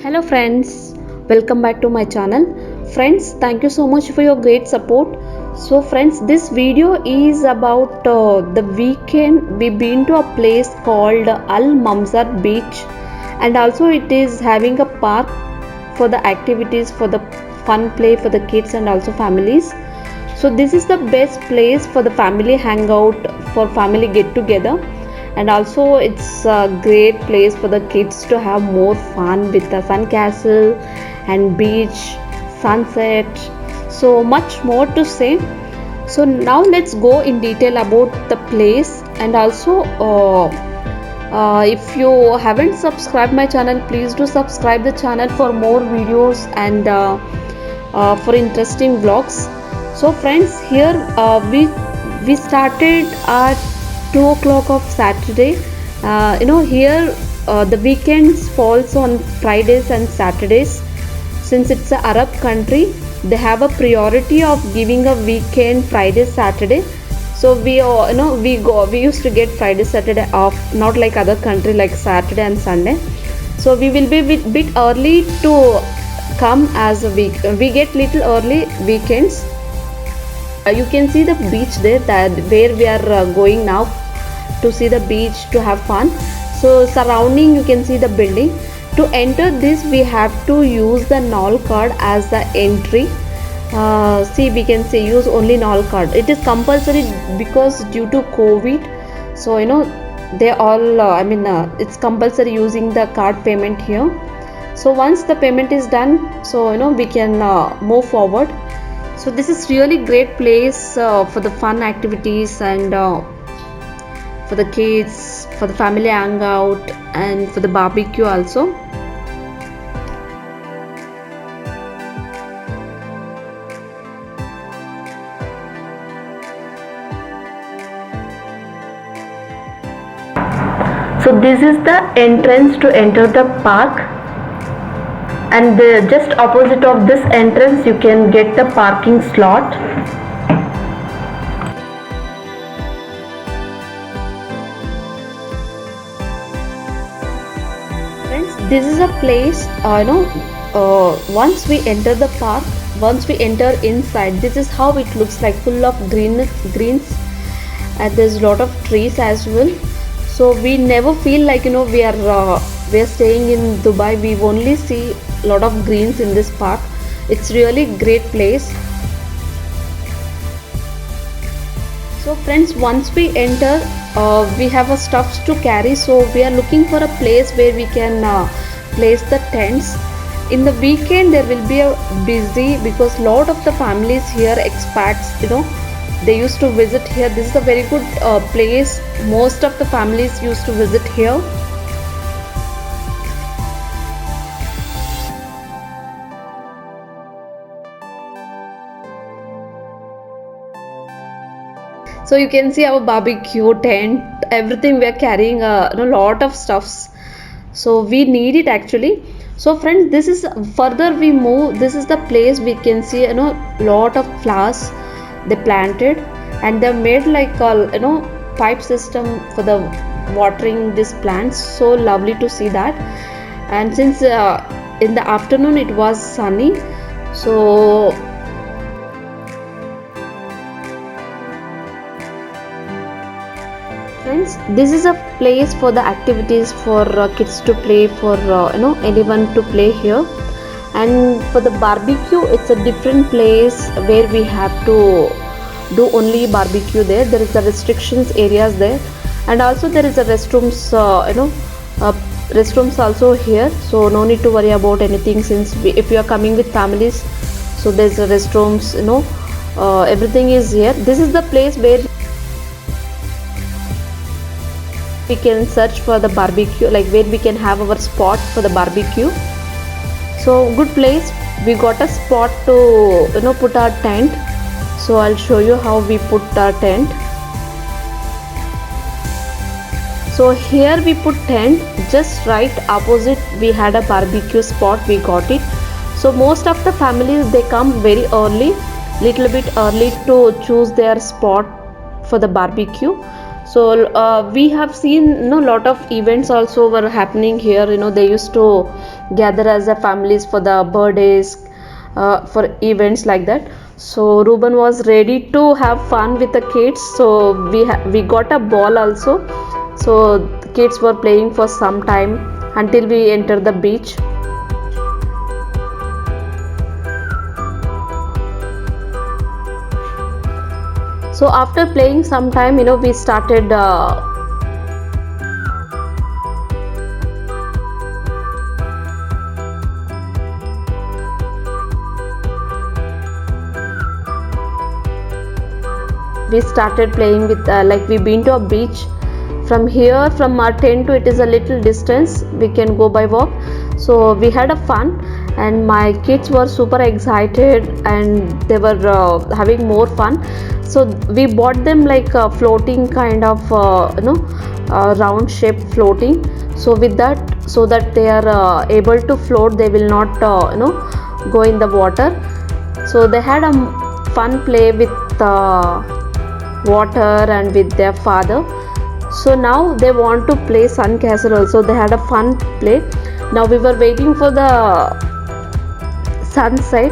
Hello friends, welcome back to my channel. Friends, thank you so much for your great support. So friends, this video is about the weekend we been to a place called Al Mamzar Beach, and also it is having a park for the activities, for the fun play for the kids and also families. So this is the best place for the family hangout, for family get together, and also it's a great place for the kids to have more fun with the sun castle and beach, sunset, so much more to say. So now let's go in detail about the place, and also if you haven't subscribed my channel, please do subscribe the channel for more videos and for interesting vlogs. So friends, here we started at 2 o'clock of Saturday. Here the weekends falls on Fridays and Saturdays. Since it's a Arab country, they have a priority of giving a weekend Friday Saturday. So we used to get Friday Saturday off, not like other country like Saturday and Sunday. So we will be bit early to come as a week. We get little early weekends. You can see the beach there, that where we are going now to see the beach, to have fun. So surrounding you can see the building. To enter this we have to use the NOL card as the entry. See, we can say use only NOL card. It is compulsory because due to COVID, so they all it's compulsory using the card payment here. So once the payment is done, so we can move forward. So this is really great place for the fun activities and for the kids, for the family hangout, and for the barbecue also. So this is the entrance to enter the park, and just opposite of this entrance you can get the parking slot. Friends, this is a place, once we enter the park, once we enter inside, this is how it looks like, full of greens, and there's a lot of trees as well. So we never feel like we are staying in Dubai. We only see a lot of greens in this park. It's really great place. So friends, once we enter, we have a stuffs to carry, so we are looking for a place where we can place the tents. In the weekend there will be a busy, because lot of the families here, expats, they used to visit here. This is a very good place. Most of the families used to visit here. So you can see our barbecue tent, everything. We are carrying a lot of stuffs, so we need it actually. So friends, this is, further we move, this is the place we can see lot of flowers they planted, and they made like a pipe system for the watering these plants. So lovely to see that. And since in the afternoon it was sunny, so friends, this is a place for the activities, for kids to play, for anyone to play here. And for the barbecue, it's a different place where we have to do only barbecue there. There is a restrictions areas there, and also there is a restrooms, restrooms also here. So no need to worry about anything, since if you are coming with families, so there's a restrooms, everything is here. This is the place where we can search for the barbecue, like where we can have our spot for the barbecue. So good place. We got a spot to put our tent. So I'll show you how we put our tent. So here we put tent, just right opposite we had a barbecue spot, we got it. So most of the families, they come very early, little bit early, to choose their spot for the barbecue. So we have seen, you know, lot of events also were happening here. You know, they used to gather as a families for the birthdays, for events like that. So Ruben was ready to have fun with the kids. So we got a ball also. So the kids were playing for some time until we enter the beach. So after playing some time, you know, we started playing with like we been to a beach. From here, from our tent to it is a little distance, we can go by walk. So we had a fun, and my kids were super excited and they were having more fun. So we bought them like a floating kind of round shape floating. So with that, so that they are able to float, they will not go in the water. So they had a fun play with water and with their father. So now they want to play sandcastle also. They had a fun play. Now we were waiting for the sunset.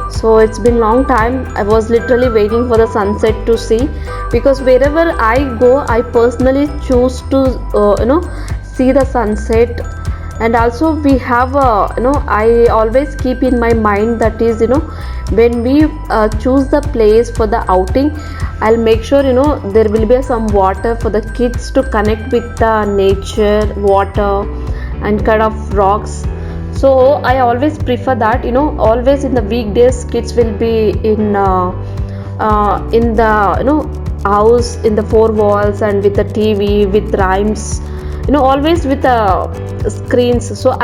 So it's been long time. I was literally waiting for the sunset to see, because wherever I go, I personally choose to see the sunset. And also we have I always keep in my mind, that is, when we choose the place for the outing, I'll make sure there will be some water for the kids to connect with the nature, water and kind of rocks. So I always prefer that, always in the weekdays kids will be in the house, in the four walls, and with the TV, with rhymes, always with screens. So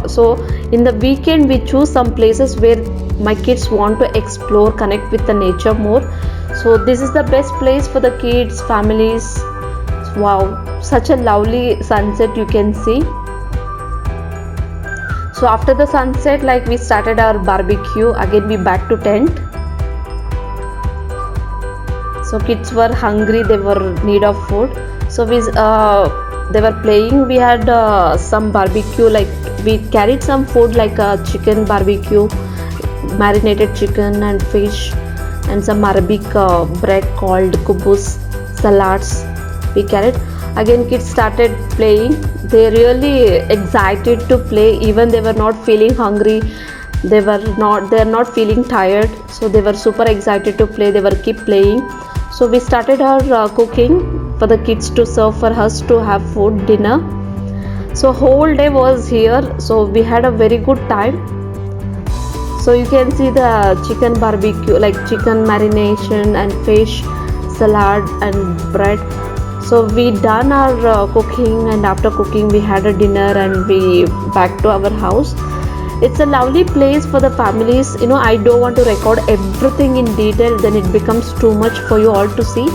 so in the weekend we choose some places where my kids want to explore, connect with the nature more. So this is the best place for the kids, families. Wow, such a lovely sunset you can see. So after the sunset, like, we started our barbecue. Again we back to tent. So kids were hungry, they were need of food. So they were playing. We had some barbecue, like we carried some food like chicken barbecue, marinated chicken and fish, and some Arabic bread called kubus, salads we carried. Again kids started playing. They really excited to play, even they were not feeling hungry, they're not feeling tired. So they were super excited to play, they were keep playing. So we started our cooking for the kids to serve, for us to have food, dinner. So whole day was here. So we had a very good time. So you can see the chicken barbecue, like chicken marination and fish, salad and bread. So we done our cooking, and after cooking we had a dinner and we back to our house. It's a lovely place for the families. I don't want to record everything in detail, then it becomes too much for you all to see.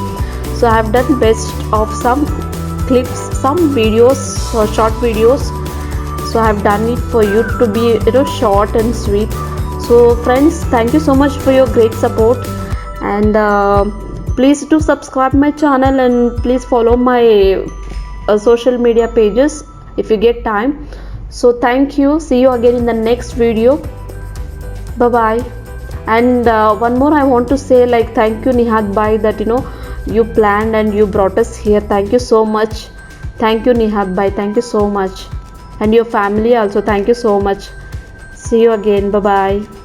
So I have done best of some clips, some videos, short videos. So I have done it for you to be short and sweet. So friends, thank you so much for your great support, and please do subscribe my channel, and please follow my social media pages if you get time. So thank you. See you again in the next video. Bye bye. And one more I want to say, like, thank you Nihat bhai, that you planned and you brought us here. Thank you so much. Thank you Nihat bhai, thank you so much. And your family also, thank you so much. See you again. Bye bye.